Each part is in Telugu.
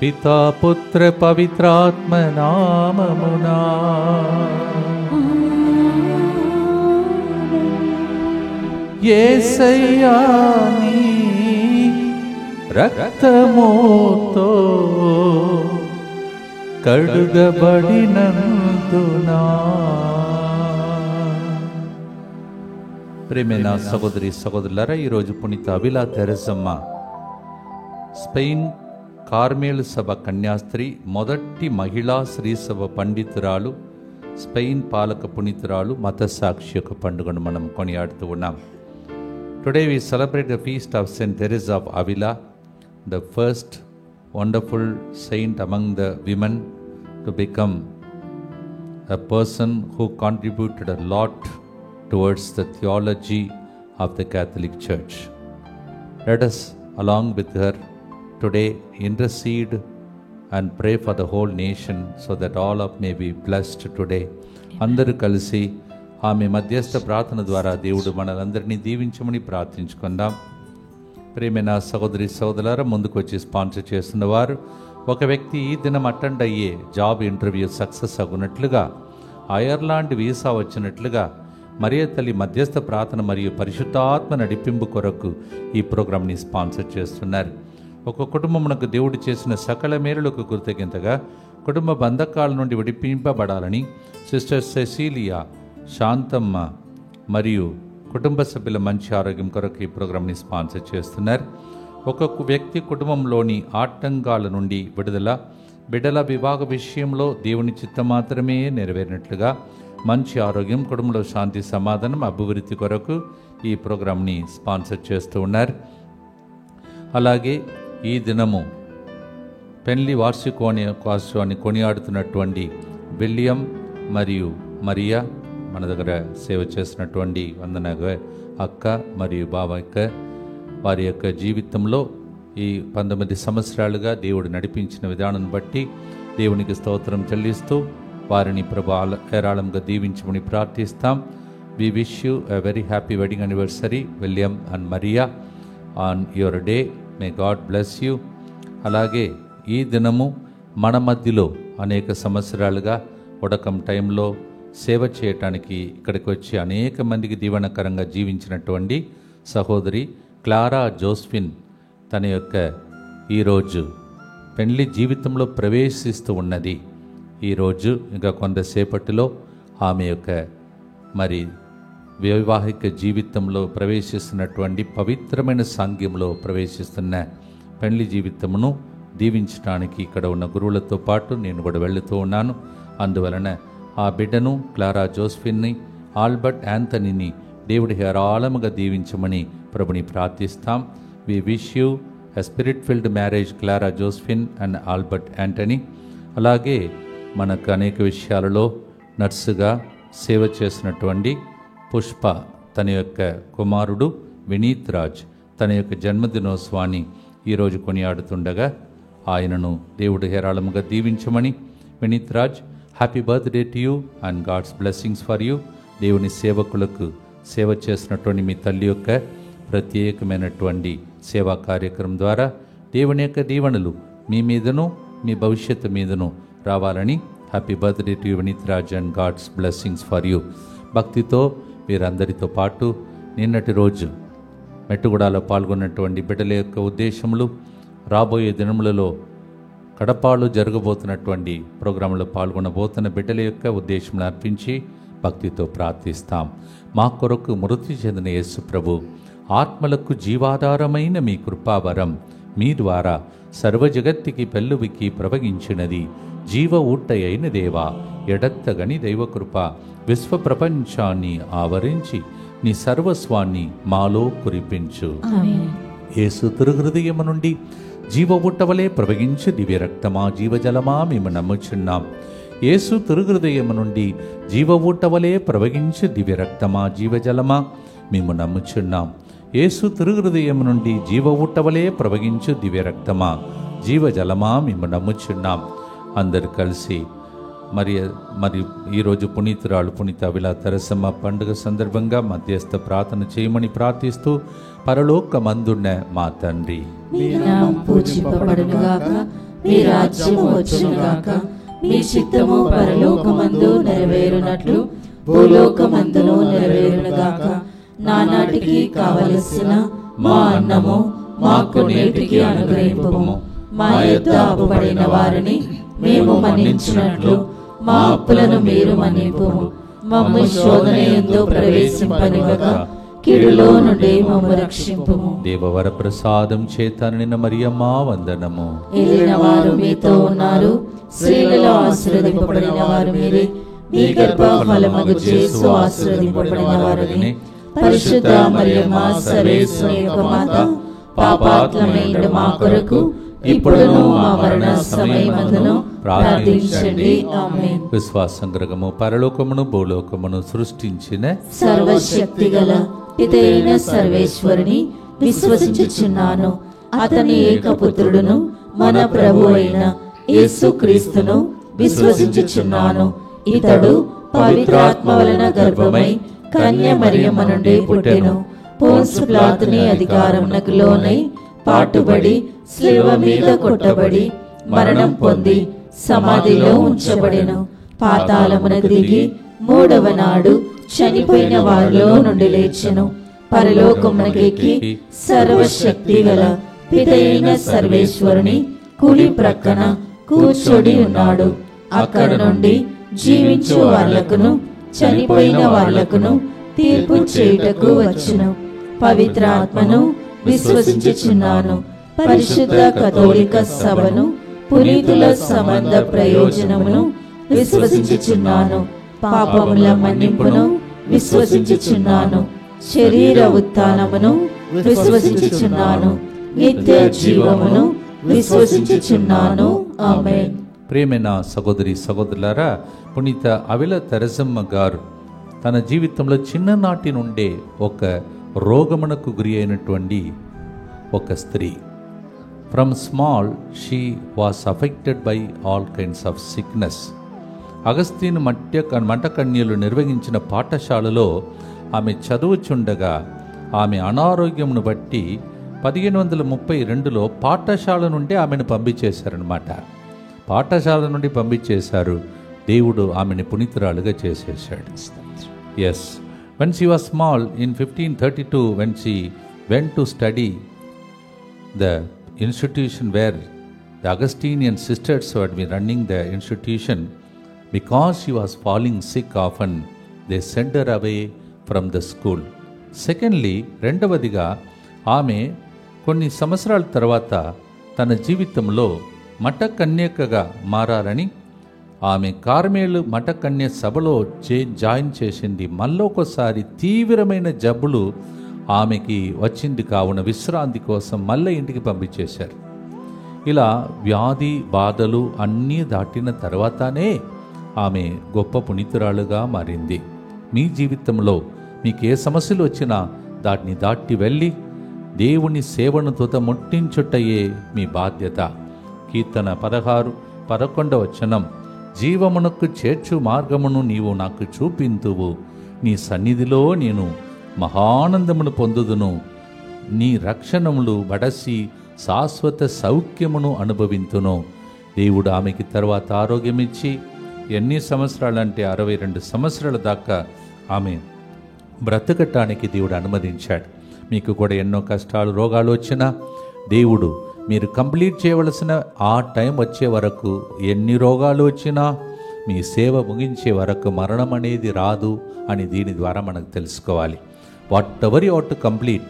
పితా పుత్ర పవిత్రాత్మ నామమునా. యేసయ్యా నీ రక్తముతో కడుగబడినందునా. ప్రేమైన సహోదరి సహోదరులారా, ఈరోజు పునీత అవిలా తెరెసమ్మ స్పెయిన్ కార్మేలు సభ కన్యాస్త్రీ, మొదటి మహిళా శ్రీసభ పండితురాలు, స్పెయిన్ పాలక పునీతురాలు, మత సాక్షి యొక్క పండుగను మనం కొనియాడుతూ ఉన్నాం. Today we celebrate the feast of Saint Teresa of Avila, the first wonderful saint among the women to become a person who contributed a lot towards the theology of the Catholic Church. Let us, along with her, today intercede and pray for the whole nation so that all of may be blessed today. అందరూ కలిసి ఆమె మధ్యస్థ ప్రార్థన ద్వారా దేవుడు మనలందరినీ దీవించమని ప్రార్థించుకుందాం. ప్రేమైన సహోదరి సహోదరులారా, ముందుకు వచ్చి స్పాన్సర్ చేస్తున్నవారు, ఒక వ్యక్తి ఈ దినం అటెండ్ అయ్యే జాబ్ ఇంటర్వ్యూ సక్సెస్ అగునట్లుగా, ఐర్లాండ్ వీసా వచ్చినట్లుగా, మరియ తల్లి మధ్యస్థ ప్రార్థన మరియు పరిశుద్ధాత్మ నడిపింపు కొరకు ఈ ప్రోగ్రాంని స్పాన్సర్ చేస్తున్నారు. ఒక కుటుంబమునకు దేవుడు చేసిన సకల మేలులకు కృతజ్ఞతగా కుటుంబ బంధకాల నుండి విడిపింపబడాలని సిస్టర్ సెసీలియా, శాంతమ్మ మరియు కుటుంబ సభ్యుల మంచి ఆరోగ్యం కొరకు ఈ ప్రోగ్రాంని స్పాన్సర్ చేస్తున్నారు. ఒక్కొక్క వ్యక్తి కుటుంబంలోని ఆటంకాల నుండి విడుదల, బిడ్డల వివాహ విషయంలో దేవుని చిత్తం మాత్రమే నెరవేరినట్లుగా మంచి ఆరోగ్యం, కుటుంబంలో శాంతి సమాధానం అభివృద్ధి కొరకు ఈ ప్రోగ్రాంని స్పాన్సర్ చేస్తూ ఉన్నారు. అలాగే ఈ దినము పెళ్లి వార్షికోత్సవాన్ని కొనియాడుతున్నటువంటి విలియం మరియు మరియా, మన దగ్గర సేవ చేసినటువంటి వందన అక్క మరియు బావక్క, వారి యొక్క జీవితంలో ఈ 19 సంవత్సరాలుగా దేవుడు నడిపించిన విధానం బట్టి దేవునికి స్తోత్రం చెల్లిస్తూ వారిని ఏరాళంగా దీవించమని ప్రార్థిస్తాం. We wish you a very happy wedding anniversary William and Maria on your day. May God bless you. అలాగే ఈ దినము మన మధ్యలో అనేక సంవత్సరాలుగా ఉడకం టైంలో సేవ చేయటానికి ఇక్కడికి వచ్చి అనేక మందికి దీవెనకరంగా జీవించినటువంటి సహోదరి క్లారా జోస్ఫిన్ తన యొక్క ఈరోజు పెళ్లి జీవితంలో ప్రవేశిస్తూ ఉన్నది. ఈరోజు ఇంకా కొంతసేపటిలో ఆమె యొక్క మరి వైవాహిక జీవితంలో ప్రవేశిస్తున్నటువంటి పవిత్రమైన సాంగ్యంలో ప్రవేశిస్తున్న పెళ్లి జీవితమును దీవించడానికి ఇక్కడ ఉన్న గురువులతో పాటు నేను కూడా వెళుతూ ఉన్నాను. అందువలన ఆ బిడ్డను క్లారా జోస్ఫిన్ని, ఆల్బర్ట్ యాంథనీని దేవుడి హేరాళముగా దీవించమని ప్రభుని ప్రార్థిస్తాం. We wish you a spirit filled marriage Clara Josephine and Albert Antony. అలాగే మనకు అనేక విషయాలలో నర్సుగా సేవ చేసినటువంటి పుష్ప, తన యొక్క కుమారుడు వినీత్ రాజ్ తన యొక్క జన్మదినోత్సవాన్ని ఈరోజు కొనియాడుతుండగా ఆయనను దేవుడు హేరాళముగా దీవించమని. Vineeth Raj, happy birthday to you and God's blessings for you. దేవుని సేవకులకు సేవ చేసినటువంటి మీ తల్లి యొక్క ప్రత్యేకమైనటువంటి సేవా కార్యక్రమం ద్వారా దేవుని యొక్క దీవెనలు మీ మీదను మీ భవిష్యత్తు మీదను రావాలని. Happy birthday to you Vineeth Raj and God's blessings for you. భక్తితో వీరందరితో పాటు నిన్నటి రోజు మెట్టుగూడలో పాల్గొన్నటువంటి బిడ్డల యొక్క ఉద్దేశములు, రాబోయే దినములలో కడపాలో జరగబోతున్నటువంటి ప్రోగ్రాంలో పాల్గొనబోతున్న బిడ్డల యొక్క ఉద్దేశములు అర్పించి భక్తితో ప్రార్థిస్తాం. మా కొరకు మృతి చెందిన యేసు ప్రభు, ఆత్మలకు జీవాధారమైన మీ కృపావరం మీ ద్వారా సర్వజగత్తికి పెళ్ళువికి ప్రవగించినది. జీవ ఊట అయిన దేవా, ఎడత్తగని దైవకృప విశ్వ ప్రపంచాన్ని ఆవరించి నీ సర్వస్వాన్ని మాలో కురిపించు. యేసు తిరుహృదయము నుండి జీవ ఊటవలే ప్రవగించు దివ్య రక్తమా జీవజలమా మేము నమ్ముచున్నాం. యేసు తిరుహృదయము నుండి జీవ ఊటవలే ప్రవగించు దివ్య రక్తమా జీవజలమా మేము నమ్ముచున్నాం. యేసు తిరుహృదయము నుండి జీవ ఊటవలే ప్రవగించు దివ్య రక్తమా జీవజలమా మేము నమ్ముచున్నాం. అందరు కలిసి మరి ఈరోజు పునీతురాలు పునీత అవిలా తెరసమ్మ పండుగ సందర్భంగా మధ్యస్థ ప్రార్థన చేయమని ప్రార్థిస్తూ, పరలోకమందున్న మా తండ్రి, పూజింపబడునుగాక, మీ రాజ్యము వచ్చునుగాక. మీ చిత్తము పరలోకమందు నెరవేరునట్లు భూలోకమందును నెరవేరునుగాక. నానాటికి కావలసిన మా అన్నము మాకు నేటికి అనుగ్రహింపుము. మా యొద్ద అప్పుబడిన వారిని మేము మన్నించినట్లు మా అప్పులను మీరు మన్నింపుము. మమ్ము శోధన యందు ప్రవేశింపనివ్వక కీడులో నుండి మమ్ము రక్షింపుము. దేవవర ప్రసాదం చేత నిన్న మరియమ్మ వందనము. ఏలిన వారు మీతో ఉన్నారు, స్త్రీలలో ఆశీర్వదింపబడిన వారు మీరే. మీ గర్భ ఫలమగు యేసు ఆశీర్వదింపబడిన వారుని. పరిశుద్ధ మరియమ్మ సర్వేశ్వరుని యొక్క మాత, పాపాత్ములైన మా కొరకు ఇప్పుడును మా మరణ సమయమందును ప్రార్థించండి. ఆమేన్. విశ్వాసం గ్రహము పరలోకమును భూలోకమును సృష్టించిన సర్వశక్తి గల పితైన సర్వేశ్వరుని విశ్వసించుచున్నాను. అతని ఏకపుత్రుడును మన ప్రభు అయిన యేసుక్రీస్తును విశ్వసించుచున్నాను. ఇతడు పవిత్రాత్మ వలన గర్భమై కన్య మరియమ్మ నుండి పుట్టెను. పోన్సు పిలాతుని అధికారమునకు లోనై పాటుబడి శిలువ మీద కొట్టబడి మరణం పొంది సమాధిలో ఉంచబడెను. పాతాళమున దిగి మూడవ నాడు చనిపోయిన వారిలో నుండి లేచెను. పరలోకమునకెక్కి సర్వశక్తి గల పితైన సర్వేశ్వరుని కుడి ప్రక్కన కూర్చొని ఉన్నాడు. అక్కడ నుండి జీవించు వాళ్లకును చనిపోయిన వాళ్లకును తీర్పు చేయుటకు వచ్చును. పవిత్రాత్మను విశ్వసించుచున్నాను. పరిశుద్ధ కథోలిక సభను, పునీతుల సంబంధ ప్రయోజనమును విశ్వసించుచున్నాను. పాపముల మన్నింపును విశ్వసించుచున్నాను. శరీర ఉత్థానమును విశ్వసించుచున్నాను. నిత్య జీవమును విశ్వసించుచున్నాను. ఆమేన్. ప్రియమైన సహోదరి సహోదరులారా, పునీత అవిల తెరసమ్మ గారు తన జీవితంలో చిన్ననాటి నుండే ఒక రోగమునకు గురి అయినటువంటి ఒక స్త్రీ. From small she was affected by all kinds of sickness. Augustine మఠకన్యలు నిర్వహించిన పాఠశాలలో ఆమె చదువుచుండగా ఆమె అనారోగ్యమును బట్టి 1532లో పాఠశాల నుండి ఆమెను పంపించేశారనమాట. పాఠశాల నుండి పంపించేశారు. దేవుడు ఆమెను పునీతురాలుగా చేసేసాడు. Yes, when she was small in 1532, when she went to study the institution where the Augustinian sisters who had been running the institution, because she was falling sick often, they sent her away from the school. Secondly, రెండవదిగా ఆమె కొన్ని సంవత్సరాల తర్వాత తన జీవితంలో మఠ కన్యకగా మారాలని ఆమె కార్మేలు మఠకన్య సభలో జాయిన్ చేసింది. మళ్ళొకసారి తీవ్రమైన జబ్బులు ఆమెకి వచ్చింది కావున విశ్రాంతి కోసం మళ్ళీ ఇంటికి పంపించేశారు. ఇలా వ్యాధి బాధలు అన్నీ దాటిన తర్వాతనే ఆమె గొప్ప పునీతురాలుగా మారింది. మీ జీవితంలో మీకు ఏ సమస్యలు వచ్చినా దాటిని దాటి వెళ్ళి దేవుని సేవను తుదముట్టించుటయే మీ బాధ్యత. కీర్తన 16:11 వచనం, జీవమునకు చేర్చు మార్గమును నీవు నాకు చూపింతువు, నీ సన్నిధిలో నేను మహానందమును పొందుదును, నీ రక్షణములు బడసి శాశ్వత సౌఖ్యమును అనుభవింతును. దేవుడు ఆమెకి తర్వాత ఆరోగ్యమిచ్చి ఎన్ని సంవత్సరాలంటే 62 సంవత్సరాల దాకా ఆమె బ్రతకటానికి దేవుడు అనుమతించాడు. మీకు కూడా ఎన్నో కష్టాలు రోగాలు వచ్చినా దేవుడు మీరు కంప్లీట్ చేయవలసిన ఆ టైం వచ్చే వరకు ఎన్ని రోగాలు వచ్చినా మీ సేవ ముగించే వరకు మరణం అనేది రాదు అని దీని ద్వారా మనకు తెలుసుకోవాలి. Whatever you are to complete,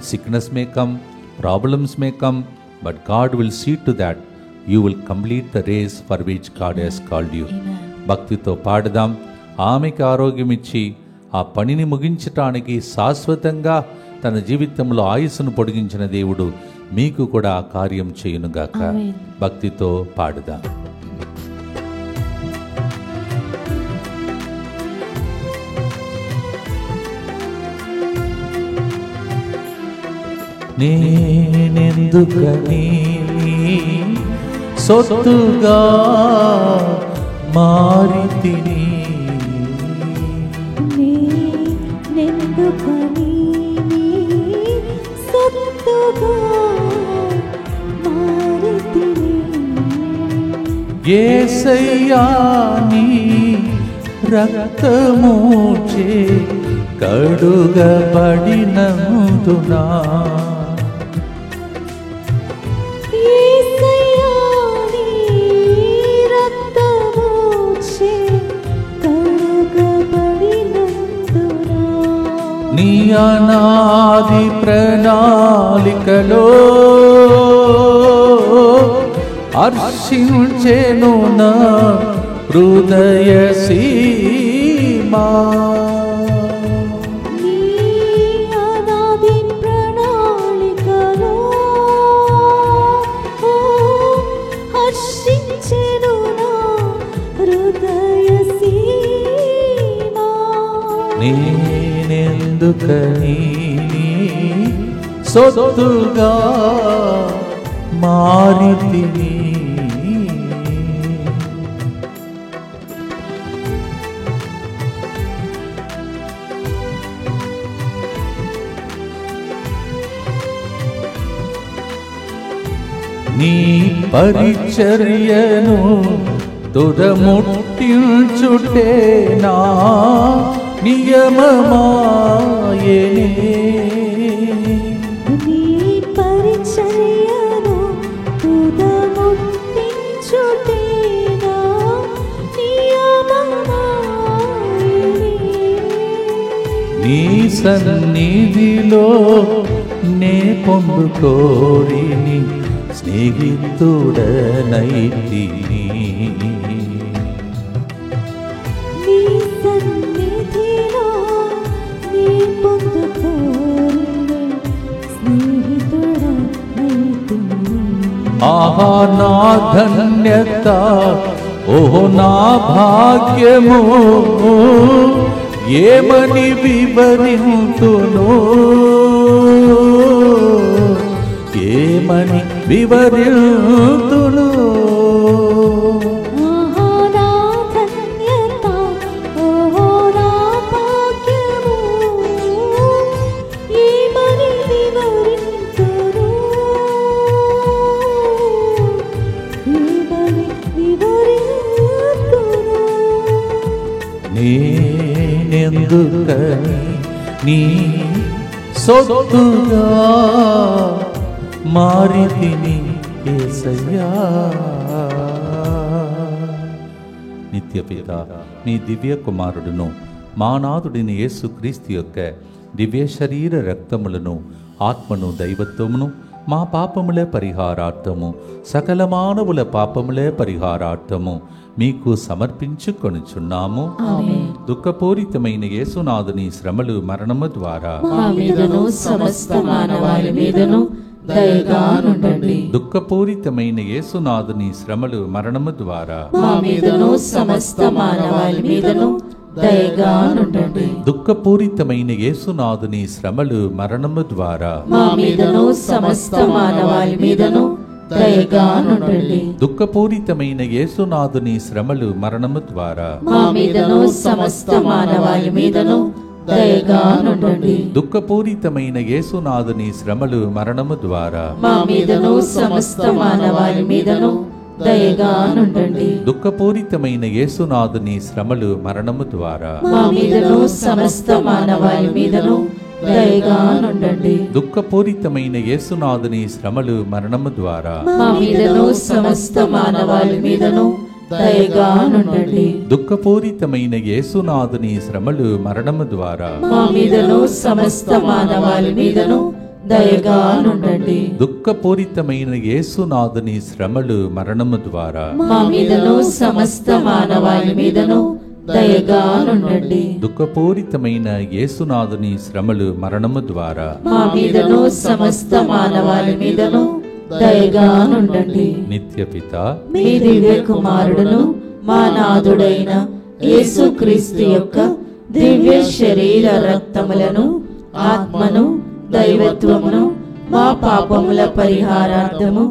sickness may come, problems may come, but God will see to that you will complete the race for which God he's called you. భక్తితో పాడుదాం. ఆమెకి ఆరోగ్యం ఇచ్చి ఆ పనిని ముగించటానికి శాశ్వతంగా తన జీవితంలో ఆయుస్సును పొడిగించిన దేవుడు మీకు కూడా ఆ కార్యం చేయునుగాక. భక్తితో పాడుదాం. నేనెందుకని సొత్తుగా మారితిని, నేనెందుకని సొత్తుగా మారితిని, యేసయ్యా నీ రక్తముచే కడుగబడినందునా నీ అనాది ప్రణాళికలో హర్షించెను నా హృదయ సీమా. నేనెందుకని సొత్తుగా మారితిని, నీ పరిచర్యను తుదముట్టించుటేనా నియమమాయెనే. నీ పరిచర్యను తుదముట్టించుటేనా నియమమాయెనే. నీ సన్నిధిలో నే పొందుకోరిని స్నేహితుడనైతిని. ఆహా నా ధన్యత, ఓహో నా భాగ్యము, ఏమని వివరింతును, ఏమని వివరింతును. నేనెందుకని నీ సొత్తుగా మారితిని యేసయ్యా. నిత్యపిత మీ దివ్య కుమారుడును మా నాథుడిని యేసుక్రీస్తు యొక్క దివ్య శరీర రక్తములను ఆత్మను దైవత్వమును మా పాపముల పరిహారార్థము సకల మానవుల పాపముల పరిహారార్థము మీకు సమర్పించుకొనుచున్నాము. దుఃఖపూరితమైన యేసునాథుని శ్రమలు మరణము ద్వారా మా మీదను సమస్త మానవాళి మీదను దయగా నుండండి. దుఃఖపూరితమైన యేసునాథుని శ్రమలు మరణము ద్వారా మా మీదను సమస్త మానవాళి మీదను దయగా నుండండి. దుఃఖపూరితమైన యేసునాథుని శ్రమలు మరణము ద్వారా మా మీదను సమస్త మానవాళి మీదను దయగా నుండండి. దుఃఖపూరితమైన యేసునాథుని శ్రమలు మరణము ద్వారా మా మీదను సమస్త మానవాళి మీదను దయగా నుండండి. దుఃఖపూరితమైన యేసునాథుని శ్రమలు మరణము ద్వారా మా మీదను సమస్త మానవాళి మీదను దయగా నుండండి. దుఃఖపూరితమైన యేసునాథుని శ్రమలు మరణము ద్వారా మా మీదను సమస్త మానవాళి మీదను దయగా నుండండి. దుఃఖపూరితమైన యేసునాథుని శ్రమలు మరణము ద్వారా మా మీదను సమస్త మానవాళి మీదను దయగా నుండండి. దుఃఖపూరితమైన యేసునాథుని శ్రమలు మరణము ద్వారా మా మీదను సమస్త మానవాళి మీదను దయగా నుండండి. దుఃఖపూరితమైన యేసునాథుని శ్రమలు మరణము ద్వారా మా మీదను సమస్త మానవాళి మీదను దయగా నుండండి. దుఃఖపూరితమైన యేసునాథుని శ్రమలు మరణము ద్వారా మా మీదను సమస్త మానవాళి మీదను దయగా నుండండి. నిత్యపిత మీ దివ్య కుమారుడును మా నాథుడైన యేసుక్రీస్తు యొక్క దివ్య శరీర రక్తములను ఆత్మను దైవత్వమును మా పాపముల పరిహారార్థము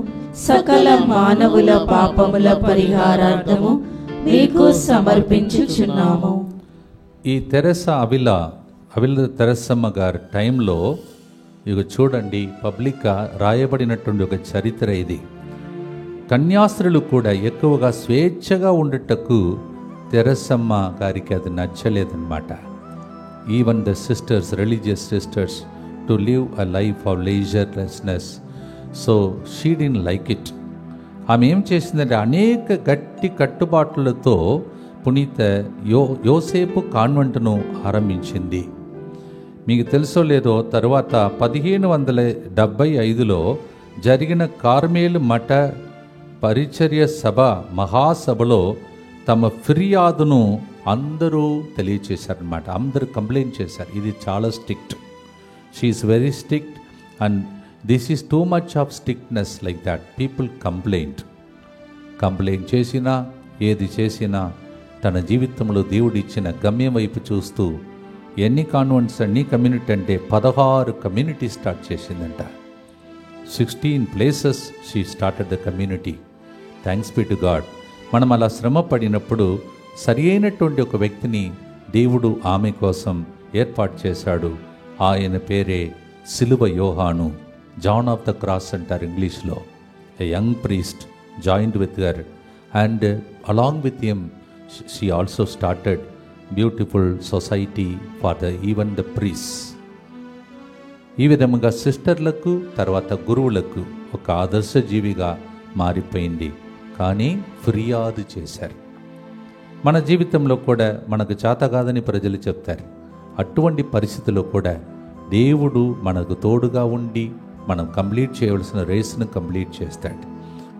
సకల మానవుల పాపముల పరిహారార్థము మీకు సమర్పించుచున్నాము. ఈ అవిల తెరసమ్మ గారి టైంలో ఇక చూడండి, పబ్లిక్గా రాయబడినటువంటి ఒక చరిత్ర ఇది. కన్యాస్త్రులు కూడా ఎక్కువగా స్వేచ్ఛగా ఉండటకు తెరసమ్మ గారికి అది నచ్చలేదన్నమాట. Even the sisters, religious sisters, to live a life of leisurelessness. So she didn't like it. ఆమె ఏం చేసిందంటే అనేక గట్టి కట్టుబాట్లతో పునీత యోసేపు కాన్వెంట్ను ఆరంభించింది. మీకు తెలుసో లేదో, తర్వాత 1575లో జరిగిన కార్మేలు మఠ పరిచర్య సభ మహాసభలో తమ ఫిర్యాదును అందరూ తెలియచేశారనమాట. అందరూ కంప్లైంట్ చేశారు, ఇది చాలా strict, she is very strict and this is too much of strictness like that. People complaint చేసినా ఏది చేసినా తన జీవితంలో దేవుడిచ్చిన గమ్యం వైపు చూస్తూ ఎన్ని కాన్వెంట్స్, ఎన్ని కమ్యూనిటీ అంటే 16 కమ్యూనిటీ స్టార్ట్ చేసిందంట. 16 places she started the community. Thanks be to God. మనం అలా శ్రమ పడినప్పుడు సరి అయినటువంటి ఒక వ్యక్తిని దేవుడు ఆమె కోసం ఏర్పాటు చేశాడు. ఆయన పేరే సిలువ యోహాను, జాన్ ఆఫ్ ద క్రాస్ అంటారు ఇంగ్లీష్లో. A young priest joined with her and along with him she also started beautiful society for the even the priest. ఈ విధముగా సిస్టర్లకు తర్వాత గురువులకు ఒక ఆదర్శ జీవిగా మారిపోయింది. కానీ ఫిర్యాదు చేశారు. మన జీవితంలో కూడా మనకు చేత కాదని ప్రజలు చెప్తారు. అటువంటి పరిస్థితుల్లో కూడా దేవుడు మనకు తోడుగా ఉండి మనం కంప్లీట్ చేయవలసిన రేస్ను కంప్లీట్ చేస్తాడు.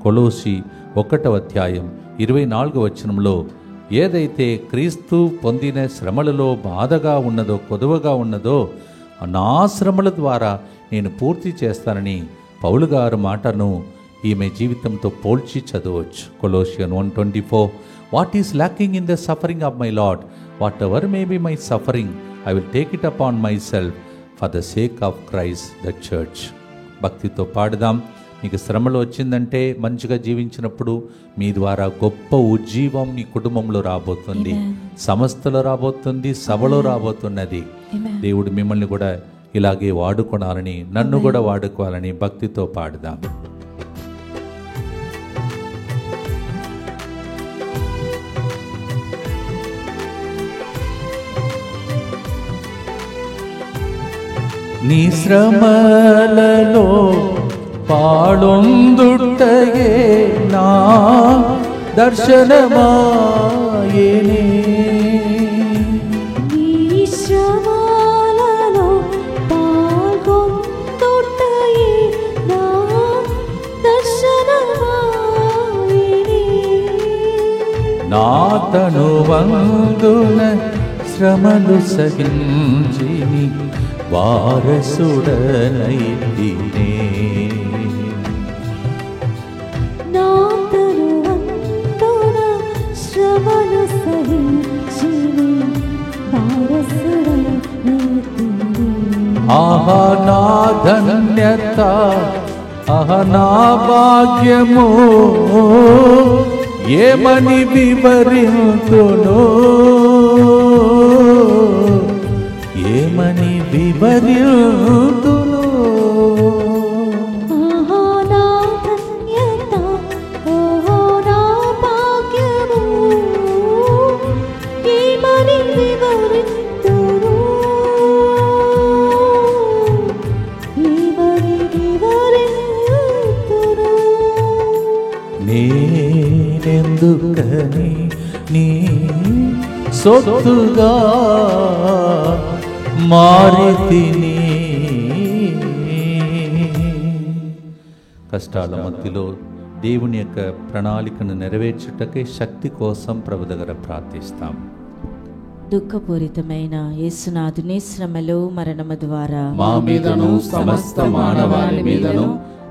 కొలోసి 1:24 ఏదైతే క్రీస్తు పొందిన శ్రమలలో బాధగా ఉన్నదో, కొదువగా ఉన్నదో, నా శ్రమల ద్వారా నేను పూర్తి చేస్తానని పౌలు గారు మాటను ఈమె జీవితంతో పోల్చి చదవచ్చు. కొలోసియన్ 1:24 what is lacking in the suffering of my lord, what ever may be my suffering, I will take it upon my self for the sake of Christ the church. భక్తితో పాడుదాం. మీకు శ్రమలు వచ్చిందంటే, మంచిగా జీవించినప్పుడు మీ ద్వారా గొప్ప ఉజ్జీవం మీ కుటుంబంలో రాబోతుంది, సంస్థలో రాబోతుంది, సభలో రాబోతున్నది. దేవుడు మిమ్మల్ని కూడా ఇలాగే వాడుకోవాలని, నన్ను కూడా వాడుకోవాలని భక్తితో పాడుదాం. నీ శ్రమలలో పాడొందుటయే నా దర్శనమాయేనే. నీ శ్రమలలో పాడొందుటయే నా దర్శనమాయేనే. నా తనువందున శ్రమలు సహించి వారసుడనైతినే. నా తనువందున శ్రమలు సహించి వారసుడనైతినే. ఆహా నా ధన్యత, ఆహా నా భాగ్యము, ఏమని వివరింతును, ఏమని వివరింతును. ఆహా నా ధన్యత, ఓహో నా భాగ్యము, ఏమని వివరింతును, ఏమని వివరింతును. నేనెందుకని నీ సొత్తుగా మారితిని. కష్టాల మధ్యలో దేవుని యొక్క ప్రణాళికను నెరవేర్చుటకే శక్తి కోసం ప్రభు దగ్గర ప్రార్థిస్తాం. దుఃఖపూరితమైన యేసునాథుని శ్రమలు మరణము ద్వారా మా మీదను సమస్త మానవాళి మీదను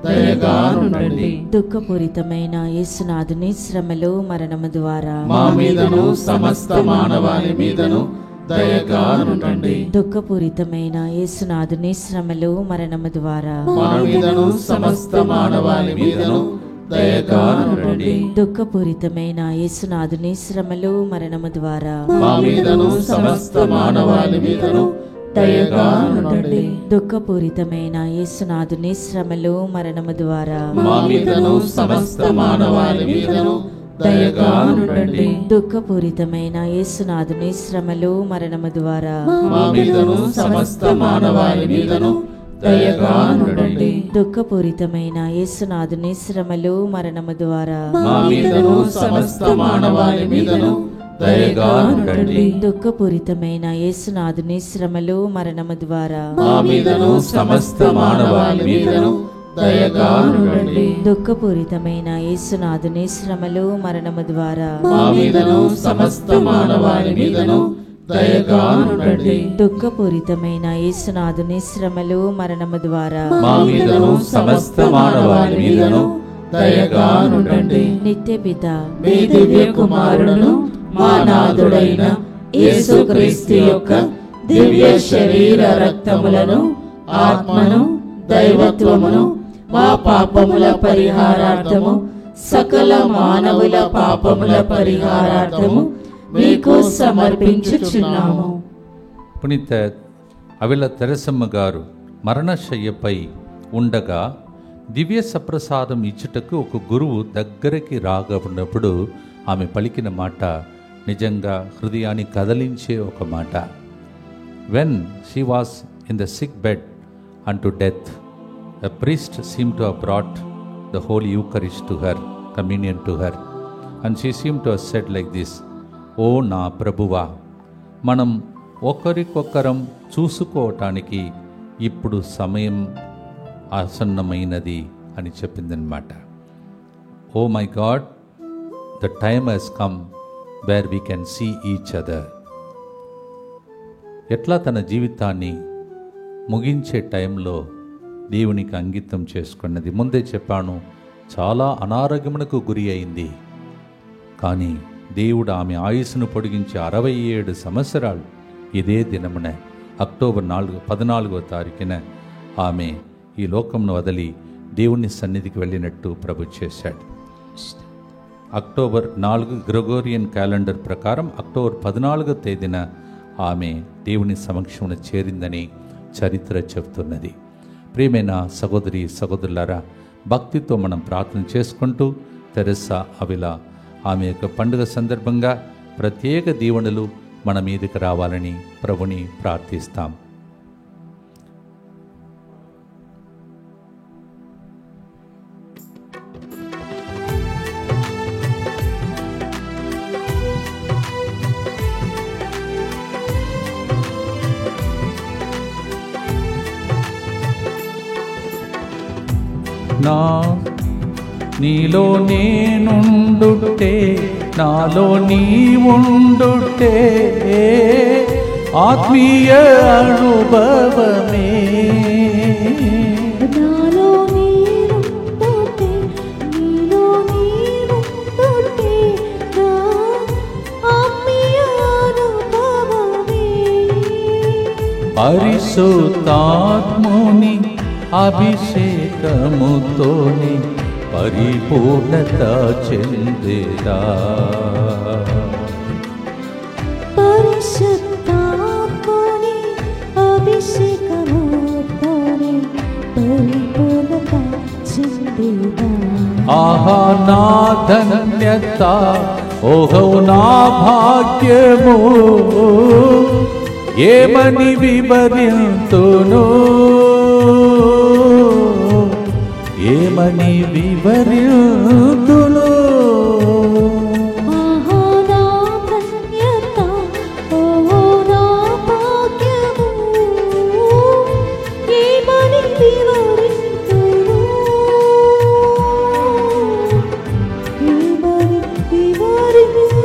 దయగా నుండండి. దుఃఖపూరితమైన యేసునాథుని శ్రమలు మరణము ద్వారా మా మీదను సమస్త మానవాళి మీదను దయగా నుండండి. దుఃఖపూరితమైన యేసునాథుని శ్రమలు మరణము ద్వారా మా మీదను సమస్త మానవాళి మీదను దయగా నుండండి. దుఃఖపూరితమైన యేసునాథుని శ్రమలు మరణము ద్వారా మా మీదను సమస్త మానవాళి మీదను దయగా నుండండి. దుఃఖపూరితమైన యేసునాథుని శ్రమలు మరణము ద్వారా మా మీదను సమస్త మానవాళి మీదను దయగా నుండండి. దుఃఖపూరితమైన యేసునాథుని శ్రమలు మరణము ద్వారా మా మీదను సమస్త మానవాళి మీదను దయగా నుండండి. దుఃఖపూరితమైన యేసునాథుని శ్రమలు మరణము ద్వారా మా మీదను సమస్త మానవాళి మీదను దయగా నుండండి. దుఃఖపూరితమైన యేసునాథుని శ్రమలు మరణము ద్వారా మా మీదను సమస్త మానవాళి మీదను దయగా నుండండి. దుఃఖపూరితమైన యేసునాథుని శ్రమలు మరణము ద్వారా మా మీదను సమస్త మానవాళి మీదను దయగా నుండండి. దుఃఖపూరితమైన యేసునాథుని శ్రమలు మరణము ద్వారా మా మీదను సమస్త మానవాళి మీదను దయగా నుండండి. నిత్య పిత మీ దివ్య కుమారుడును మా నాథుడైన యేసుక్రీస్తు యొక్క దివ్య శరీర రక్తములను ఆత్మను దైవత్వమును మా పాపముల పరిహారార్థము సకల మానవుల పాపముల పరిహారార్థము మీకు సమర్పించుచున్నాము. పునీత అవిల తెరసమ్మ గారు మరణశయ్యపై ఉండగా దివ్య సప్రసాదం ఇచ్చుటకు ఒక గురువు దగ్గరికి రాగన్నప్పుడు ఆమె పలికిన మాట నిజంగా హృదయాన్ని కదలించే ఒక మాట. When she was in the sick bed unto death, a priest seemed to have brought the Holy Eucharist to her, communion to her, and she seemed to have said like this, ఓ నా ప్రభువా, మనం ఒకరికొకరం చూసుకోవటానికి ఇప్పుడు సమయం ఆసన్నమైనది అని చెప్పిందనమాట. Oh my God, the time has come where we can see each other. ఎట్లా తన జీవితాన్ని ముగించే టైంలో దేవునికి అంకితం చేసుకున్నది. ముందే చెప్పాను, చాలా అనారోగ్యమునకు గురి అయింది. కానీ దేవుడు ఆమె ఆయుస్సును పొడిగించి 67 సంవత్సరాలు ఇదే దినమున అక్టోబర్ 14వ తారీఖున ఆమె ఈ లోకంను వదిలి దేవుని సన్నిధికి వెళ్ళినట్టు ప్రభు చేశాడు. అక్టోబర్ 4 గ్రెగోరియన్ క్యాలెండర్ ప్రకారం అక్టోబర్ 14వ తేదీన ఆమె దేవుని సమక్షమున చేరిందని చరిత్ర చెబుతున్నది. ప్రియమైన సహోదరి సహోదరులారా, భక్తితో మనం ప్రార్థన చేసుకుంటూ తెరెసా అవిల ఆమె యొక్క పండుగ సందర్భంగా ప్రత్యేక దీవెనలు మన మీదకి రావాలని ప్రభుని ప్రార్థిస్తాం. నీలో నేనుండుటే, నాలో నీ ఉండుటే, ఆత్మీయ అనుభవమే. నాలో నీరుండుటే, నీలో నీరుండుటే, నా ఆత్మీయ అనుభవమే. పరిశుద్ధాత్ముని అభిషేకముతోని పరిపూర్ణత చెందేదా. పరిశుద్ధాత్ముని అభిషేకముతోని పరిపూర్ణత చెందేదా. ఆహా నా ధన్యత, ఓహో నా భాగ్యము, ఏమని వివరింతును, ఏమని వివరింతును. ఆహా నా ధన్యత, ఓహో నా భాగ్యము, ఏమని వివరింతును, ఏమని వివరింతును.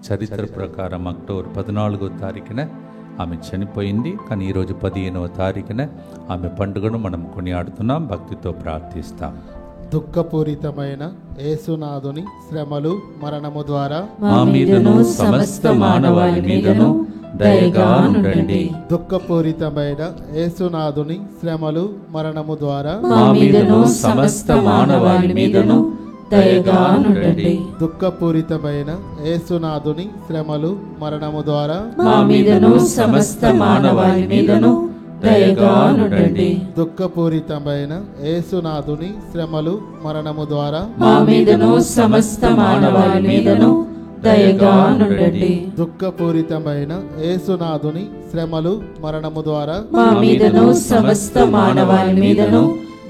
చరిత్ర ప్రకారం అక్టోబర్ 14వ తారీఖున ఆమె చనిపోయింది. కానీ ఈరోజు 15వ తారీఖున ఆమె పండుగను మనం కొనియాడుతున్నాం, భక్తితో ప్రార్థిస్తాం. దుఃఖపూరితమైన యేసునాథుని శ్రమలు మరణము ద్వారా మా మీదను సమస్త మానవాళి మీదను దయగా నుండండి. దుఃఖపూరితమైన యేసునాథుని శ్రమలు మరణము ద్వారా మా మీదను సమస్త మానవాళి మీదను దయగా నుండండి. దుఃఖపూరితమైన యేసునాథుని శ్రమలు మరణము ద్వారా మా మీదను సమస్త మానవాళి మీదను దయగా నుండండి. దుఃఖపూరితమైన యేసునాథుని శ్రమలు మరణము ద్వారా మా మీదను సమస్త మానవాళి మీదను దయగా నుండండి. దుఃఖపూరితమైన యేసునాథుని శ్రమలు మరణము ద్వారా మా మీదను సమస్త మానవాళి మీదను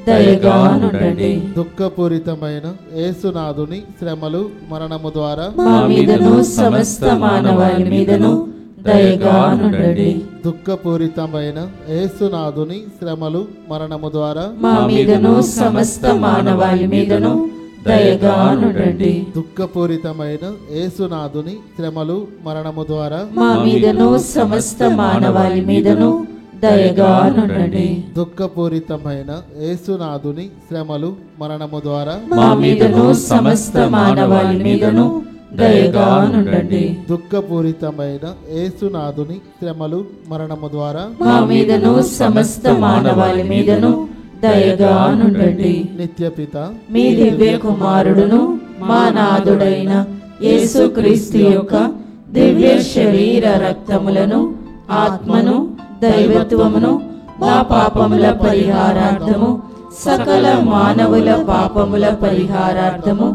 దయగా నుండండి. దుఃఖపూరితమైన యేసునాథుని శ్రమలు మరణము ద్వారా మా మీదను సమస్త మానవాళి మీదను దయగా నుండండి. దుఃఖపూరితమైన యేసునాథుని శ్రమలు మరణము ద్వారా మా మీదను సమస్త మానవాళి మీదను దయగా నుండండి. దుఃఖపూరితమైన యేసునాథుని శ్రమలు మరణము ద్వారా మా మీదను సమస్త మానవాళి మీదను దయగా నుండండి. దుఃఖపూరితమైన యేసునాథుని శ్రమలు మరణము ద్వారా మా మీదను సమస్త మానవాళి మీదను దయగా నుండండి. దుఃఖపూరితమైన యేసునాథుని శ్రమలు మరణము ద్వారా మా మీదను సమస్త మానవాళి మీదను దయగా నుండండి. నిత్యపిత మీ దివ్య కుమారుడును మా నాథుడైన యేసుక్రీస్తు యొక్క దివ్య శరీర రక్తములను ఆత్మను దైవత్వమును మా పాపముల పరిహారార్థము సకల మానవుల పాపముల పరిహారార్థము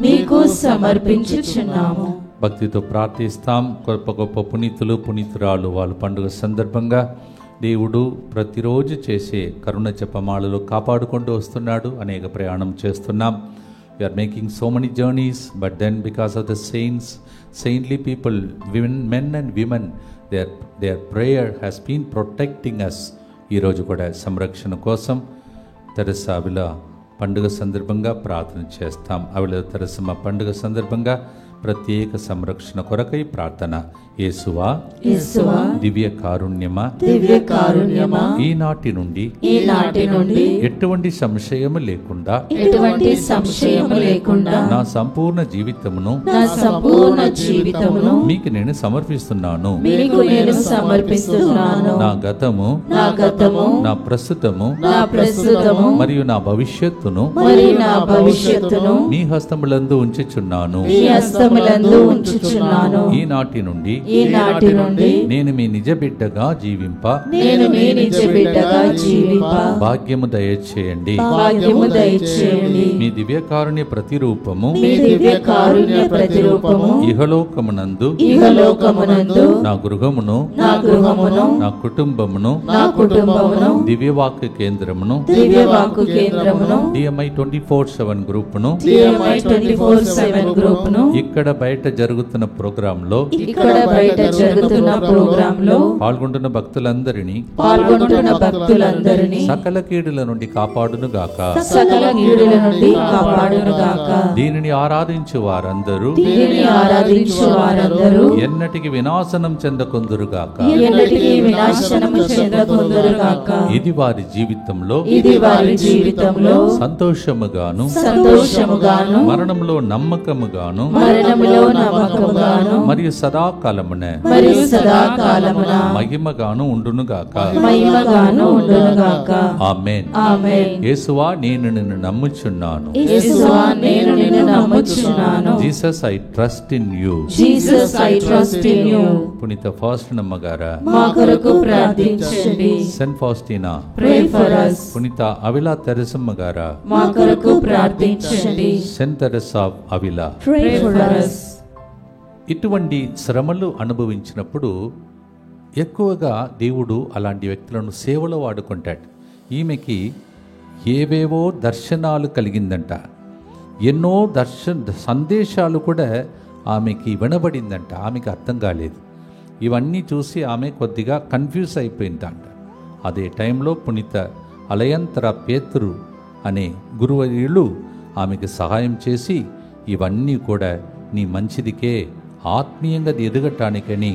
మీకు సమర్పించుచున్నాము. భక్తితో ప్రార్థిస్తాం. గొప్ప గొప్ప పునీతులు పునీతురాలు వాళ్ళ పండుగ సందర్భంగా దేవుడు ప్రతిరోజు చేసే కరుణ జపమాలలో కాపాడుకుంటూ వస్తున్నాడు. అనేక ప్రయాణం చేస్తున్నాం. We are making so many journeys, but then because of the saints, saintly people, women, men and women, their prayer has been protecting us. ఈరోజు కూడా సంరక్షణ కోసం తెరసా అవిల పండుగ సందర్భంగా ప్రార్థన చేస్తాం. అవిల తెరసమ్మ పండుగ సందర్భంగా ప్రత్యేక సంరక్షణ కొరకై ప్రార్థన. యేసువా యేసువా దివ్య కారుణ్యమా దివ్య కారుణ్యమా ఈనాటి నుండి ఎటువంటి సంశయము లేకుండా నా సంపూర్ణ జీవితమును మీకు నేను సమర్పిస్తున్నాను. నా గతము నా ప్రస్తుతము మరియు నా భవిష్యత్తును మీ హస్తములందు ఉంచుచున్నాను. ఈనాటి నుండి నేను మీ నిజ బిడ్డగా జీవింప భాగ్యము దయచేయండి. మీ దివ్యకారుణ్య ప్రతిరూపము ఇహలోకమునందు నా గృహమును నా కుటుంబమును దివ్యవాక్య కేంద్రమును DMI 24/7 గ్రూపును ఇక్కడ బయట జరుగుతున్న ప్రోగ్రామ్ లో పాల్గొంటున్న భక్తులందరినీ సకల కీడుల నుండి కాపాడును గాక. దీనిని ఆరాధించు వారందరూ ఎన్నటికి వినాశనం చెందకొందురు గాక. ఇది వారి జీవితంలో సంతోషముగాను మరణంలో నమ్మకముగాను మరియు సదాకాలమున మహిమగాను ఉండునుగాక. ఆమేన్. యేసువా నేను నిన్ను నమ్ముచున్నాను. Jesus I trust in you. పునీత ఫాస్టినా గారా మా కొరకు ప్రార్థించండి. Saint Faustina Pray for us. పునీత అవిలా తెరసమ్మ గారా మా కొరకు ప్రార్థించండి. Saint Teresa of Avila Pray for us. ఇటువంటి శ్రమలు అనుభవించినప్పుడు ఎక్కువగా దేవుడు అలాంటి వ్యక్తులను సేవలో వాడుకుంటాడు. ఈమెకి ఏవేవో దర్శనాలు కలిగిందంట. ఎన్నో సందేశాలు కూడా ఆమెకి వినబడిందంట. ఆమెకి అర్థం కాలేదు. ఇవన్నీ చూసి ఆమె కొద్దిగా కన్ఫ్యూజ్ అయిపోయిందంట. అదే టైంలో పునీత అలయంతర పేతురు అనే గురువర్యులు ఆమెకి సహాయం చేసి ఇవన్నీ కూడా నీ మంచిదికే, ఆత్మీయంగా ఎదగటానికని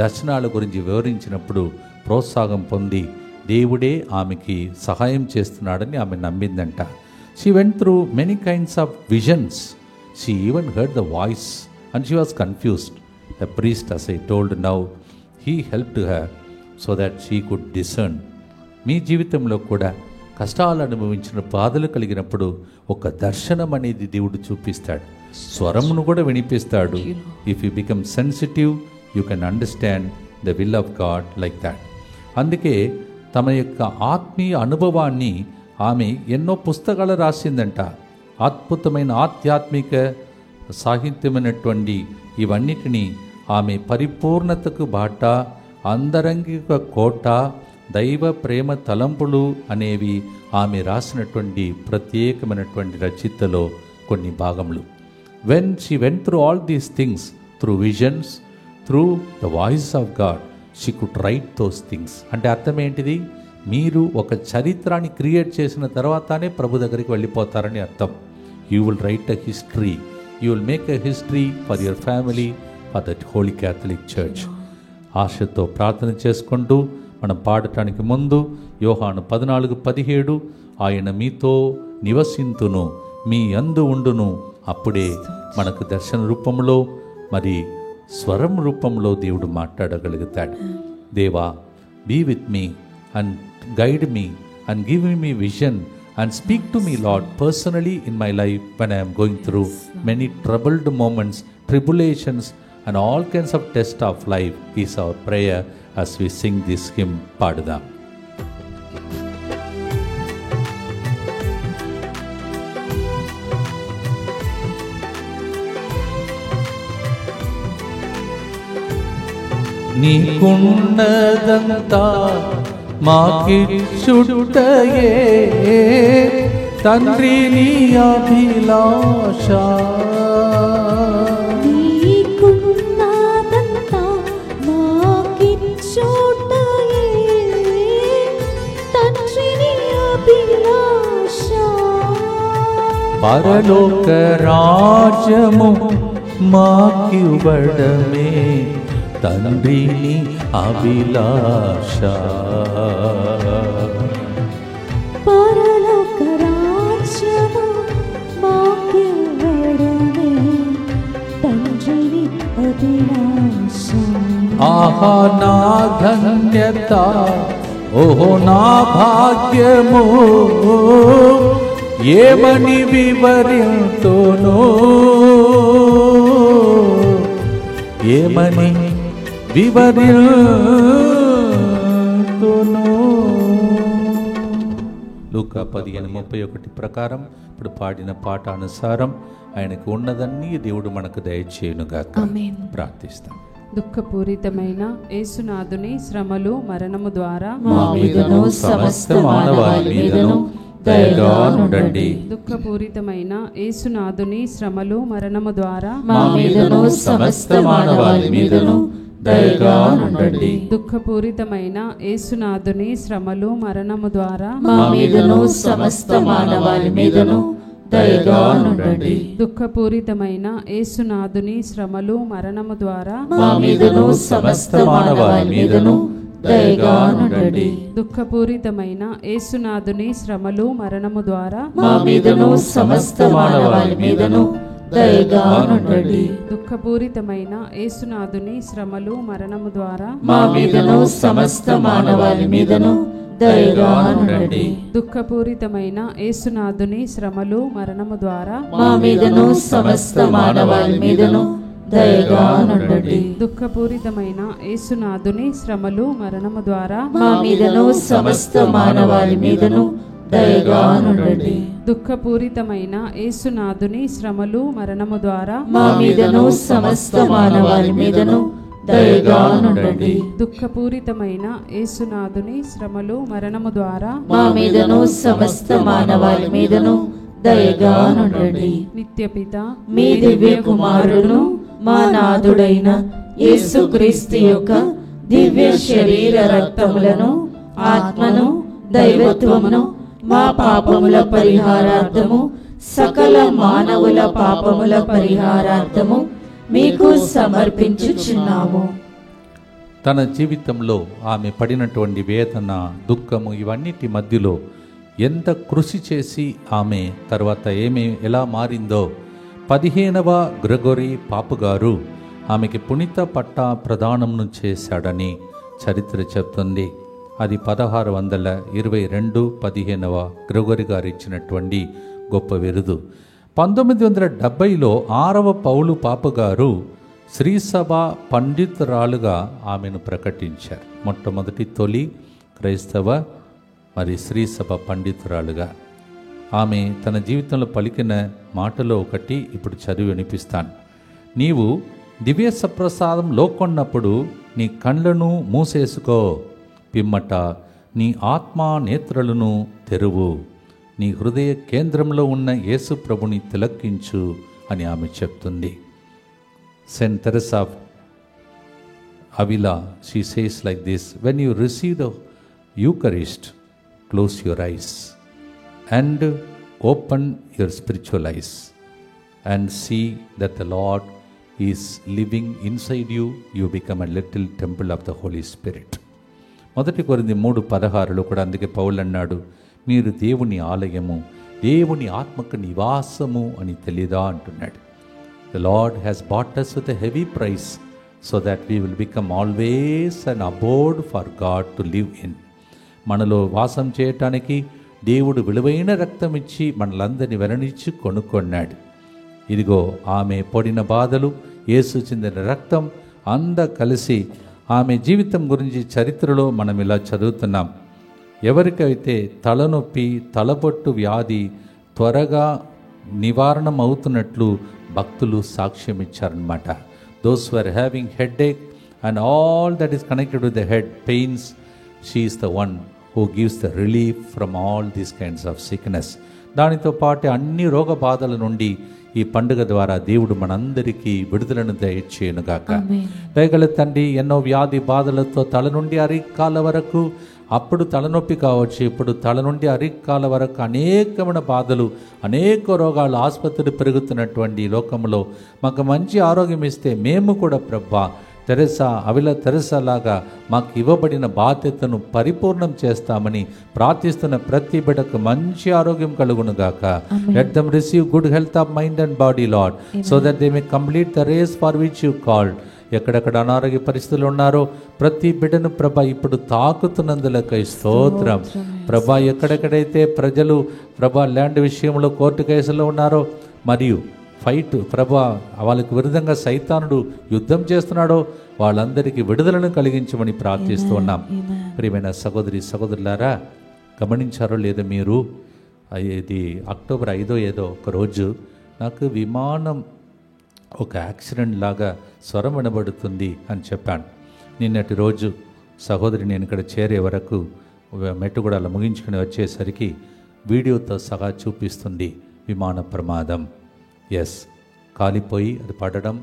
దర్శనాల గురించి వివరించినప్పుడు ప్రోత్సాహం పొంది దేవుడే ఆమెకి సహాయం చేస్తున్నాడని ఆమె నమ్మిందంట. She went through many kinds of visions. She even heard the voice and she was confused. The priest, as I told now, he helped her so that she could discern. మీ జీవితంలో కూడా కష్టాలు అనుభవించిన బాధలు కలిగినప్పుడు ఒక దర్శనం అనేది దేవుడు చూపిస్తాడు, స్వరమును కూడా వినిపిస్తాడు. If you become sensitive you can understand the will of God like that. అందుకే తమ యొక్క ఆత్మీయ అనుభవాన్ని ఆమె ఎన్నో పుస్తకాలు రాసిందంట. అద్భుతమైన ఆధ్యాత్మిక సాహిత్యమైనటువంటి ఇవన్నిటినీ ఆమె పరిపూర్ణతకు బాట, అంతరంగిక కోట, దైవ ప్రేమ తలంపులు అనేవి ఆమె రాసినటువంటి ప్రత్యేకమైనటువంటి రచయితలో కొన్ని భాగములు. When she went through all these things, through visions, through the voice of God, she could write those things. అంటే అర్థం ఏంటిది? మీరు ఒక చరిత్రాన్ని క్రియేట్ చేసిన తర్వాతనే ప్రభు దగ్గరికి వెళ్ళిపోతారని అర్థం. You will write a history, you will make a history for your family, for that holy Catholic church. ఆశతో ప్రార్థన చేసుకుంటూ మనం పాడటానికి ముందు యోహాను 14:17 ఆయన మీతో నివసింతును, మీ యందు ఉండును, అప్పుడే మనకు దర్శన రూపంలో మరి స్వరం రూపంలో దేవుడు మాట్లాడగలుగుతాడు. దేవా, be with me and guide me and give me vision and speak to me, Lord, personally in my life when I am going through many troubled moments, tribulations and all kinds of tests of life is our prayer as we sing this hymn. Padudam. నీకున్నదంతా మాకిచ్చుటయే తండ్రి నీ అభిలాష, నీకున్నదంతా మాకిచ్చుటయే తండ్రి నీ అభిలాష, పరలోక రాజ్యము మాకివ్వడమే తండ్రి నీ అభిలాష, పరలోక రాజ్యము మాకివ్వడమే తండ్రి నీ అభిలాష. ఆహా నా ధన్యత, ఓహో నా భాగ్యము, ఏమని వివరింతును, ఏమని వివరింతును. లూకా 15:31 ప్రకారం ఇప్పుడు పాడిన పాట అనుసారం ఆయనకు ఉన్నదన్నీ దేవుడు మనకు దయచేయునుగాక. ప్రార్థిస్తాం. దుఃఖపూరితమైన యేసునాథుని శ్రమలు మరణము ద్వారా మా మీదను సమస్త మానవాళి మీదను దయగా నుండండి. దుఃఖపూరితమైన యేసునాథుని శ్రమలు మరణము ద్వారా మా మీదను సమస్త మానవాళి మీదను దయగా నుండండి. దుఃఖపూరితమైన యేసునాథుని శ్రమలు మరణము ద్వారా మా మీదను సమస్త మానవాళి మీదను దయగా నుండండి. దుఃఖపూరితమైన యేసునాథుని శ్రమలు మరణము ద్వారా మా మీదను సమస్త మానవాళి మీదను దయగా నుండండి. దుఃఖపూరితమైన యేసునాథుని శ్రమలు మరణము ద్వారా మా మీదను సమస్త మానవాళి మీదను దయగా నుండండి. దుఃఖపూరితమైన యేసునాథుని శ్రమలు మరణము ద్వారా మా మీదను సమస్త మానవాళి మీదను దయగా నుండండి. దుఃఖపూరితమైన యేసునాథుని శ్రమలు మరణము ద్వారా మా మీదను సమస్త మానవాళి మీదను దయగా నుండండి. దుఃఖపూరితమైన యేసునాథుని శ్రమలు మరణము ద్వారా మా మీదను సమస్త మానవాళి మీదను దయగా నుండండి. దుఃఖపూరితమైన యేసునాథుని శ్రమలు మరణము ద్వారా మా మీదను సమస్త మానవాళి మీదను దయగా నుండండి. దుఃఖపూరితమైన యేసునాథుని శ్రమలు మరణము ద్వారా మా మీదను సమస్త మానవాళి మీదను దయగా నుండండి. నిత్యపిత మీ దివ్య కుమారుడును మా నాథుడైన యేసుక్రీస్తు యొక్క దివ్య శరీర రక్తములను, ఆత్మను, దైవత్వమును మా పాపముల పరిహారార్థము, సకల మానవుల పాపముల పరిహారార్థము మీకు సమర్పించుచున్నాము. తన జీవితంలో ఆమె పడినటువంటి వేదన, దుఃఖము ఇవన్నిటి మధ్యలో ఎంత కృషి చేసి ఆమె తర్వాత ఎలా మారిందో 15వ గ్రెగొరీ పాపు గారు ఆమెకి పునీత పట్ట ప్రదానమును చేశాడని చరిత్ర చెప్తుంది. అది 1622-15 గ్రెగరీ గారు ఇచ్చినటువంటి గొప్ప బిరుదు. 1970లో 6వ పౌలు పాప గారు శ్రీసభ పండితురాలుగా ఆమెను ప్రకటించారు. మొట్టమొదటి తొలి క్రైస్తవ మరి శ్రీసభ పండితురాలుగా ఆమె తన జీవితంలో పలికిన మాటలో ఒకటి ఇప్పుడు చదివి వినిపిస్తాను. నీవు దివ్య సప్రసాదంలో కొన్నప్పుడు నీ కళ్ళను మూసేసుకో, పిమ్మట నీ ఆత్మా నేత్రలను తెరువు, నీ హృదయ కేంద్రంలో ఉన్న యేసు ప్రభుని తిలకించు అని ఆమె చెప్తుంది. Saint Teresa of Avila, she says like this: when you receive the Eucharist, close your eyes and open your spiritual eyes and see that the Lord is living inside you. You become a little temple of the Holy Spirit. 1 కొరింథీ 3:16లో కూడా అందుకే పౌలు అన్నాడు, మీరు దేవుని ఆలయము, దేవుని ఆత్మకు నివాసము అని తెలియదా అంటున్నాడు. The Lord has bought us with a heavy price so that we will become always an abode for God to live in. మనలో వాసం చేయటానికి దేవుడు విలువైన రక్తం ఇచ్చి మనలందరినీ వెరణించి కొనుక్కున్నాడు. ఇదిగో ఆమె పొడిన బాధలు, యేసు చెందిన రక్తం అంతా కలిసి ఆమె జీవితం గురించి చరిత్రలో మనం ఇలా చదువుతున్నాం. ఎవరికైతే తలనొప్పి, తలపొట్టు వ్యాధి త్వరగా నివారణం అవుతున్నట్లు భక్తులు సాక్ష్యం ఇచ్చారన్నమాట. Those who are having headache and all that is connected with the head pains, she is the one who gives the relief from all these kinds of sickness. దానితో పాటు అన్ని రోగ బాధల నుండి ఈ పండుగ ద్వారా దేవుడు మనందరికీ విడుదలను దయచేయునుగాక. దయగల తండ్రి, ఎన్నో వ్యాధి బాధలతో తల నుండి అరికాల వరకు, అప్పుడు తలనొప్పి కావచ్చు, ఇప్పుడు తల నుండి అరికాల వరకు అనేకమైన బాధలు, అనేక రోగాలు, ఆసుపత్రులు పెరుగుతున్నటువంటి లోకంలో మాకు మంచి ఆరోగ్యం ఇస్తే మేము కూడా ప్రభా అవిలా తెరెసా లాగా మాకు ఇవ్వబడిన బాధ్యతను పరిపూర్ణం చేస్తామని ప్రార్థిస్తున్న ప్రతి బిడ్డకు మంచి ఆరోగ్యం కలుగునుగాక. Let them receive good health of mind and body Lord, so that they may complete the race for which you called. ఎక్కడెక్కడ అనారోగ్య పరిస్థితులు ఉన్నారో ప్రతి బిడ్డను ప్రభా ఇప్పుడు తాకుతున్నందులకై స్తోత్రం. ప్రభా ఎక్కడెక్కడైతే ప్రజలు ప్రభా ల్యాండ్ విషయంలో కోర్టు కేసులో ఉన్నారో మరియు ఫైట్ ప్రభా వాళ్ళకు విరుద్ధంగా సైతానుడు యుద్ధం చేస్తున్నాడో వాళ్ళందరికీ విడుదలను కలిగించమని ప్రార్థిస్తూ ఉన్నాం. ప్రియమైన సహోదరి సహోదరులారా, గమనించారో లేదో మీరు, ఇది అక్టోబర్ 5 ఒక రోజు నాకు విమానం ఒక యాక్సిడెంట్ లాగా స్వరం వినబడుతుంది అని చెప్పాను. నిన్నటి రోజు సహోదరి నేను ఇక్కడ చేరే వరకు మెట్టుగూడలో ముగించుకుని వచ్చేసరికి వీడియోతో సహా చూపిస్తుంది విమాన ప్రమాదం. ఎస్, కాలిపోయి అది పడడం,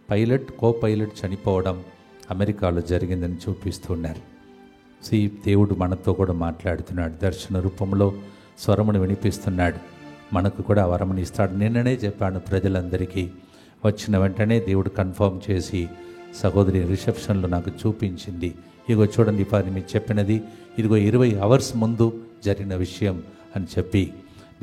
పైలట్ కో పైలట్ చనిపోవడం అమెరికాలో జరిగిందని చూపిస్తున్నారు. దేవుడు మనతో కూడా మాట్లాడుతున్నాడు, దర్శన రూపంలో స్వరమును వినిపిస్తున్నాడు. మనకు కూడా వరముని ఇస్తాడు. నిన్ననే చెప్పాను ప్రజలందరికీ. వచ్చిన వెంటనే దేవుడు కన్ఫర్మ్ చేసి సహోదరి రిసెప్షన్లో నాకు చూపించింది. ఇదిగో చూడండి, ఇప్పుడు మీకు చెప్పినది ఇదిగో 20 అవర్స్ ముందు జరిగిన విషయం అని చెప్పి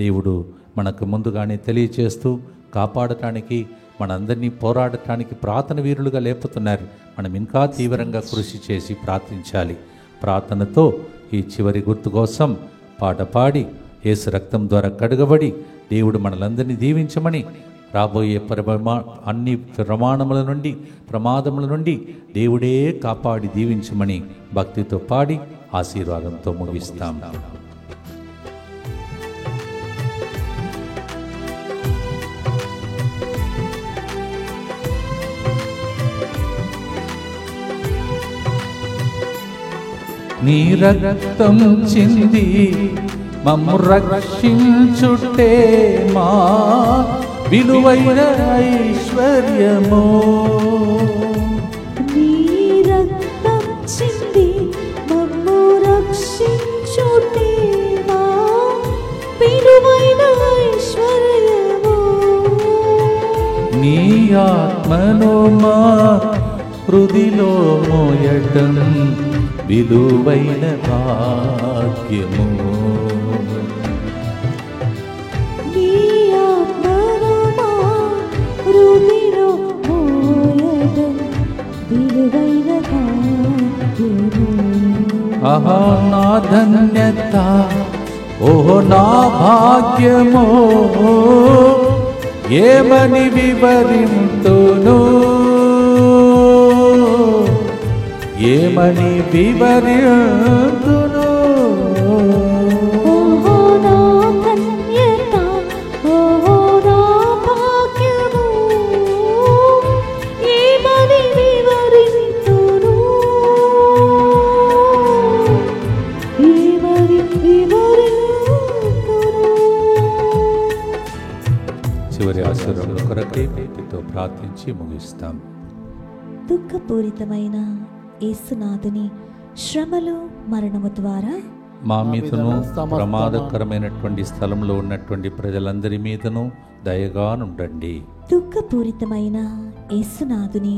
దేవుడు మనకు ముందుగానే తెలియచేస్తూ కాపాడటానికి, మనందరినీ పోరాడటానికి ప్రార్థన వీరులుగా లేపుతున్నారు. మనం ఇంకా తీవ్రంగా కృషి చేసి ప్రార్థించాలి. ప్రార్థనతో ఈ చివరి గుర్తు కోసం పాట పాడి యేసు రక్తం ద్వారా కడుగబడి దేవుడు మనలందరినీ దీవించమని, రాబోయే అన్ని ప్రమాదముల నుండి దేవుడే కాపాడి దీవించమని భక్తితో పాడి ఆశీర్వాదంతో ముగిస్తాం. నీ రక్తం చింది మమ్ము రక్షించుటే మా విలువైన ఐశ్వర్యము. నీ రక్తం చింది మమ్ము రక్షించుటే మా విలువైన ఐశ్వర్యము. నీ ఆత్మను మా హృదిలో మోయటం విలువైన భాగ్యము. నీ ఆత్మను మా హృదిలో మోయటం విలువైన భాగ్యము. ఆహా నా ధన్యత, ఓహో నా భాగ్యమో, ఏమని వివరింతును, ఏమని వివరింతును. ఓహో నా ధన్యత, ఓహో నా భాగ్యము, ఏమని వివరింతును, ఏమని వివరింతును. చివరి ఆశీర్వాదం కొరకే వీటితో ప్రార్థించి ముగిస్తాం. దుఃఖపూరితమైన యేసునాథుని శ్రమలు మరణము ద్వారా మా మీదను ప్రమాదకరమైనటువంటి స్థలంలో ఉన్నటువంటి ప్రజలందరి మీదను దయగానుండండి. దుఃఖపూరితమైన యేసునాథుని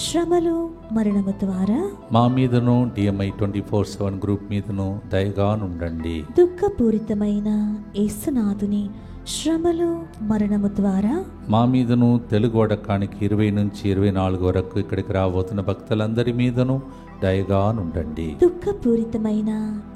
శ్రమలు మరణము ద్వారా మా మీదను DMI 24/7 గ్రూప్ మీదను దయగానుండండి. దుఃఖపూరితమైన యేసునాథుని శ్రమలు మరణము ద్వారా మా మీదను తెలుగు వడకానికి 20 నుంచి 24 వరకు ఇక్కడికి రాబోతున్న భక్తులందరి మీదను దయగానుండండి. దుఃఖపూరితమైన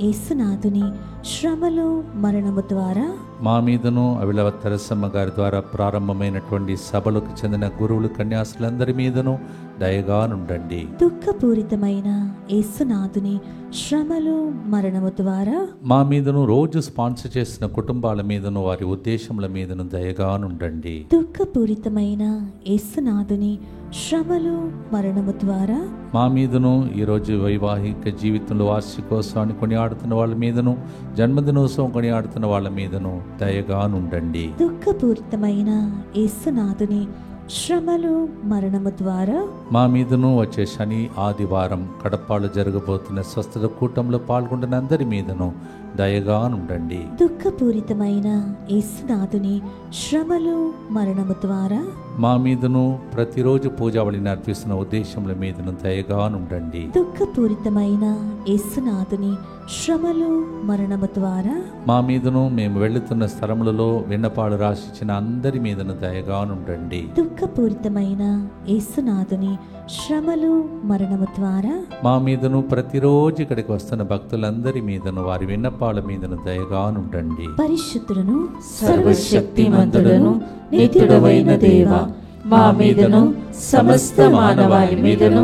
యేసునాథుని శ్రమలు మరణము ద్వారా మా మీదను అవిలవ తెరసమ్మ గారి ద్వారా ప్రారంభమైనటువంటి సభలకు చెందిన గురువులు కన్యాసులందరి మీదను దయగానుండండి. దుఃఖపూరితమైన యేసునాథుని శ్రమలు మరణము ద్వారా మా మీదను రోజు స్పాన్సర్ చేసిన కుటుంబాల మీదను వారి ఉద్దేశముల మీదను దయగానుండండి. దుఃఖపూరితమైన యేసునాథుని శ్రమలు మరణము ద్వారా మా మీదను ఈరోజు వైవాహిక జీవితంలో వార్షికోత్సవాన్ని కొనియాడుతున్న వాళ్ళ మీదను జన్మదినోత్సవం కొనియాడుతున్న వాళ్ళ మీదను దయగానుండండి. దుఃఖపూరితమైన యేసునాథుని శ్రమలు మరణము ద్వారా మా మీదను వచ్చే శని ఆదివారం కడపాలు జరగబోతున్న స్వస్థత కూటంలో పాల్గొంటున్న అందరి మీదను దయగానుండండి. దుఃఖపూరితమైన యేసునాథుని శ్రమలు మరణము ద్వారా మా మీదను ప్రతిరోజు పూజావళిని అర్పిస్తున్న ఉద్దేశముల మీదను దయగానుండండి. దుఃఖపూరితమైన యేసునాథుని శ్రమలు మరణము ద్వారా మా మీదను మేము వెళుతున్న స్థలములలో విన్నపాలు రాసిచ్చిన అందరి మీదను దయగానుండండి. దుఃఖపూరితమైన యేసునాథుని శ్రమలు మరణము ద్వారా మా మీదను ప్రతిరోజు ఇక్కడికి వస్తున్న భక్తులందరి మీదను వారి విన్నపాల మీదను దయగానుండండి. పరిశుద్ధులను సర్వశక్తిమంతుడను నిత్యుడవైన దేవా, మా మీదను సమస్త మానవాళి మీదను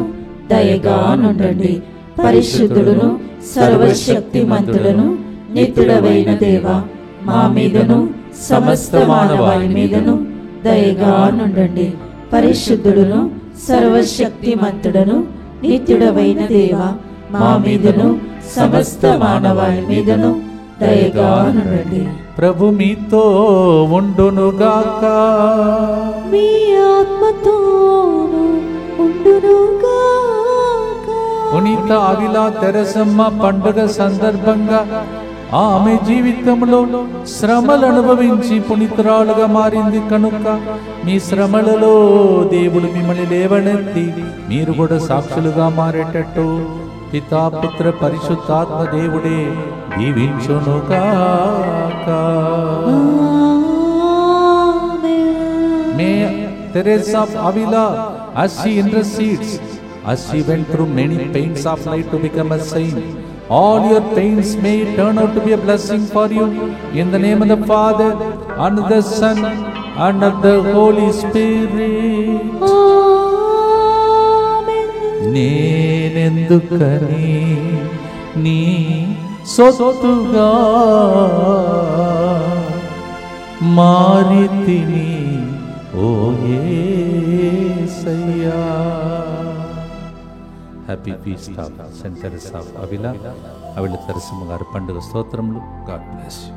దయగానుండండి. పరిశుద్ధుడును సర్వశక్తిమంతుడను నిత్యుడవైన దేవా, మా మీదను సమస్త మానవాళి మీదను దయగానుండండి. పరిశుద్ధుడును సర్వశక్తిమంతుడను నిత్యుడవైన దేవా, మా మీదను సమస్త మానవాళి మీదను దయగానుండండి. ప్రభు మీతో ఉండునుగాక. మీ ఆత్మతోను ఉండునుగాక. పునీత అవిలా తెరసమ్మ పండుగ సందర్భంగా ఆమె జీవితంలో శ్రమలు అనుభవించి పునీతురాలుగా మారింది కనుక మీ శ్రమలలో దేవుడు మిమ్మల్ని లేవనెత్తి మీరు కూడా సాక్షులుగా మారేటట్టు పితా పుత్ర పరిశుద్ధాత్మ దేవుడే దీవించునుగాక. May Teresa of Avila, as she intercedes, as she went through many pains of life to become a saint, all your pains may turn out to be a blessing for you. In the name of the Father, and of the Son, and of the Holy Spirit. నేనెందుకని నీ సొత్తుగా మారితిని ఓ యేసయ్యా. Happy feast of Saint Teresa of Avila. Avila తెరసమ్మ గారి పండుగ స్తోత్రములు. God bless you.